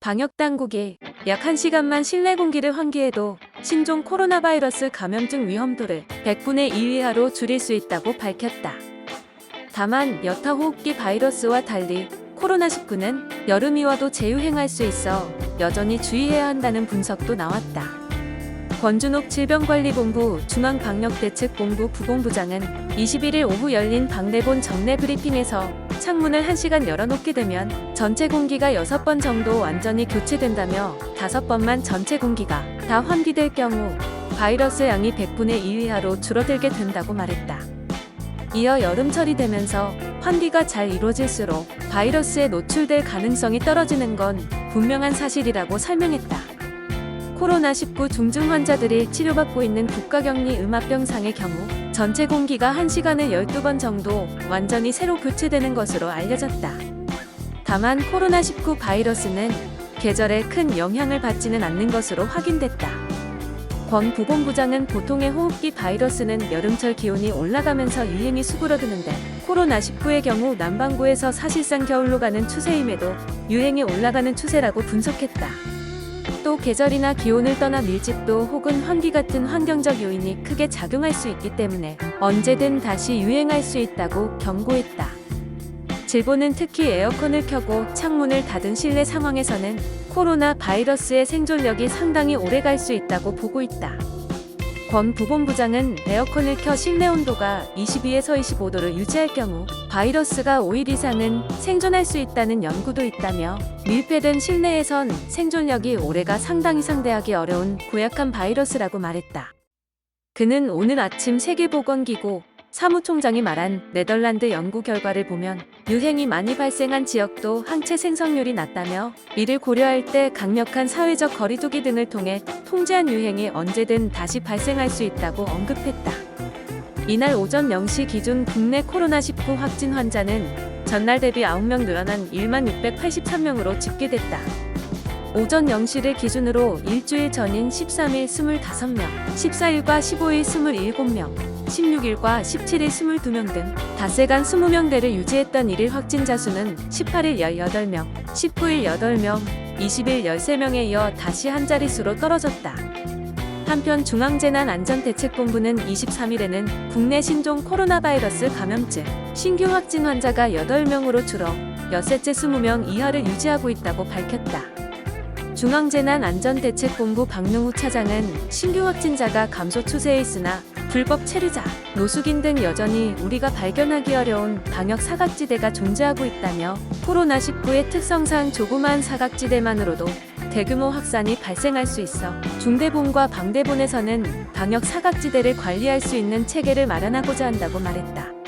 방역당국이 약 1시간만 실내 공기를 환기해도 신종 코로나 바이러스 감염증 위험도를 100분의 2 이하로 줄일 수 있다고 밝혔다. 다만 여타 호흡기 바이러스와 달리 코로나19는 여름이 와도 재유행할 수 있어 여전히 주의해야 한다는 분석도 나왔다. 권준옥 질병관리본부 중앙방역대책본부 부본부장은 21일 오후 열린 방대본 정례 브리핑에서 창문을 1시간 열어놓게 되면 전체 공기가 6번 정도 완전히 교체된다며 5번만 전체 공기가 다 환기될 경우 바이러스 양이 100분의 2 이하로 줄어들게 된다고 말했다. 이어 여름철이 되면서 환기가 잘 이루어질수록 바이러스에 노출될 가능성이 떨어지는 건 분명한 사실이라고 설명했다. 코로나19 중증 환자들이 치료받고 있는 국가격리 음압병상의 경우 전체 공기가 1시간에 12번 정도 완전히 새로 교체되는 것으로 알려졌다. 다만 코로나19 바이러스는 계절에 큰 영향을 받지는 않는 것으로 확인됐다. 권 부본부장은 보통의 호흡기 바이러스는 여름철 기온이 올라가면서 유행이 수그러드는데 코로나19의 경우 남반구에서 사실상 겨울로 가는 추세임에도 유행이 올라가는 추세라고 분석했다. 또 계절이나 기온을 떠나 밀집도 혹은 환기 같은 환경적 요인이 크게 작용할 수 있기 때문에 언제든 다시 유행할 수 있다고 경고했다. 질본은 특히 에어컨을 켜고 창문을 닫은 실내 상황에서는 코로나 바이러스의 생존력이 상당히 오래 갈 수 있다고 보고 있다. 권 부본부장은 에어컨을 켜 실내 온도가 22에서 25도를 유지할 경우 바이러스가 5일 이상은 생존할 수 있다는 연구도 있다며 밀폐된 실내에선 생존력이 오래가 상당히 상대하기 어려운 고약한 바이러스라고 말했다. 그는 오늘 아침 세계보건기구 사무총장이 말한 네덜란드 연구 결과를 보면 유행이 많이 발생한 지역도 항체 생성률이 낮다며 이를 고려할 때 강력한 사회적 거리두기 등을 통해 통제한 유행이 언제든 다시 발생할 수 있다고 언급했다. 이날 오전 0시 기준 국내 코로나19 확진 환자는 전날 대비 9명 늘어난 1683명으로 집계됐다. 오전 0시를 기준으로 일주일 전인 13일 25명, 14일과 15일 27명, 16일과 17일 22명 등 닷새간 20명대를 유지했던 1일 확진자 수는 18일 18명, 19일 8명, 20일 13명에 이어 다시 한 자릿수로 떨어졌다. 한편 중앙재난안전대책본부는 23일에는 국내 신종 코로나 바이러스 감염증 신규 확진 환자가 8명으로 줄어 엿새째 20명 이하를 유지하고 있다고 밝혔다. 중앙재난안전대책본부 박능우 차장은 신규 확진자가 감소 추세에 있으나 불법 체류자, 노숙인 등 여전히 우리가 발견하기 어려운 방역 사각지대가 존재하고 있다며 코로나19의 특성상 조그마한 사각지대만으로도 대규모 확산이 발생할 수 있어 중대본과 방대본에서는 방역 사각지대를 관리할 수 있는 체계를 마련하고자 한다고 말했다.